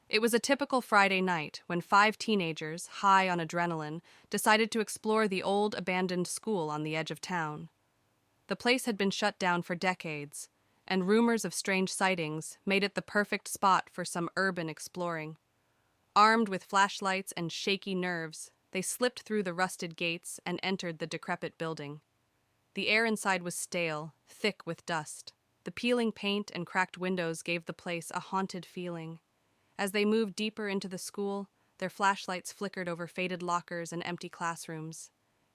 It was a typical Friday night when five teenagers, high on adrenaline, decided to explore the old abandoned school on the edge of town. The place had been shut down for decades, and rumors of strange sightings made it the perfect spot for some urban exploring. Armed with flashlights and shaky nerves, they slipped through the rusted gates and entered the decrepit building. The air inside was stale, thick with dust. The peeling paint and cracked windows gave the place a haunted feeling. As they moved deeper into the school, their flashlights flickered over faded lockers and empty classrooms.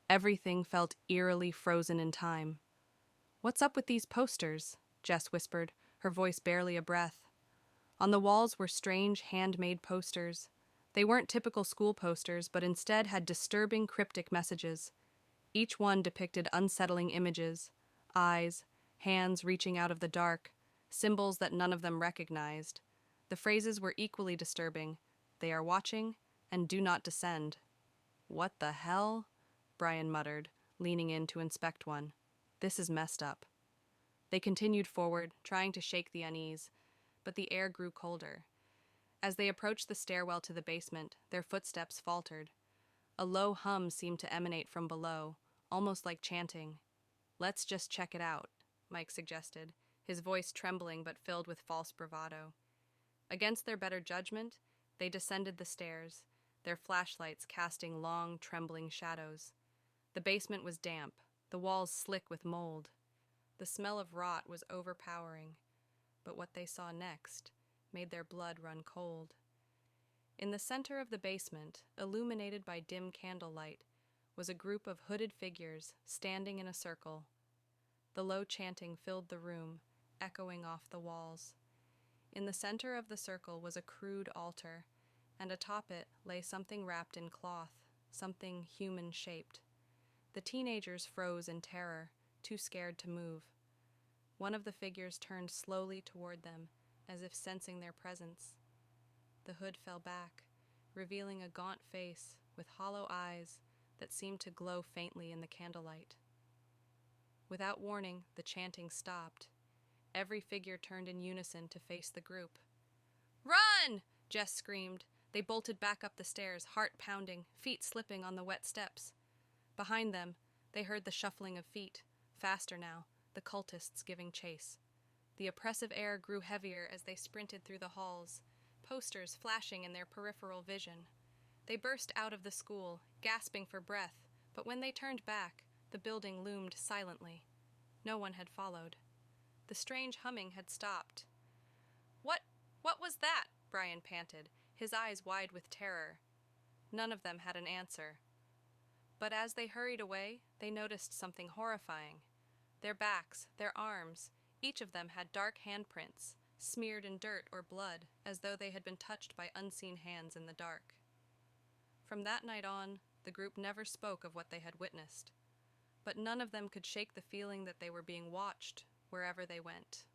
Everything felt eerily frozen in time. "What's up with these posters?" Jess whispered, her voice barely a breath. On the walls were strange handmade posters. They weren't typical school posters, but instead had disturbing cryptic messages. Each one depicted unsettling images: eyes, hands reaching out of the dark, symbols that none of them recognized. The phrases were equally disturbing: "They are watching," and "Do not descend." "What the hell?" Brian muttered, leaning in to inspect one. "This is messed up." They continued forward, trying to shake the unease, but the air grew colder. As they approached the stairwell to the basement, their footsteps faltered. A low hum seemed to emanate from below, almost like chanting. "Let's just check it out," Mike suggested, his voice trembling but filled with false bravado. Against their better judgment, they descended the stairs, their flashlights casting long, trembling shadows. The basement was damp, the walls slick with mold. The smell of rot was overpowering, but what they saw next made their blood run cold. In the center of the basement, illuminated by dim candlelight, was a group of hooded figures standing in a circle. The low chanting filled the room, echoing off the walls. In the center of the circle was a crude altar, and atop it lay something wrapped in cloth, something human-shaped. The teenagers froze in terror, too scared to move. One of the figures turned slowly toward them, as if sensing their presence. The hood fell back, revealing a gaunt face with hollow eyes that seemed to glow faintly in the candlelight. Without warning, the chanting stopped. Every figure turned in unison to face the group. "Run!" Jess screamed. They bolted back up the stairs, heart pounding, feet slipping on the wet steps. Behind them, they heard the shuffling of feet, faster now, the cultists giving chase. The oppressive air grew heavier as they sprinted through the halls, posters flashing in their peripheral vision. They burst out of the school, gasping for breath, but when they turned back, the building loomed silently. No one had followed. The strange humming had stopped. What was that?" Brian panted, his eyes wide with terror. None of them had an answer. But as they hurried away, they noticed something horrifying. Their backs, their arms, each of them had dark handprints, smeared in dirt or blood, as though they had been touched by unseen hands in the dark. From that night on, the group never spoke of what they had witnessed, but none of them could shake the feeling that they were being watched wherever they went.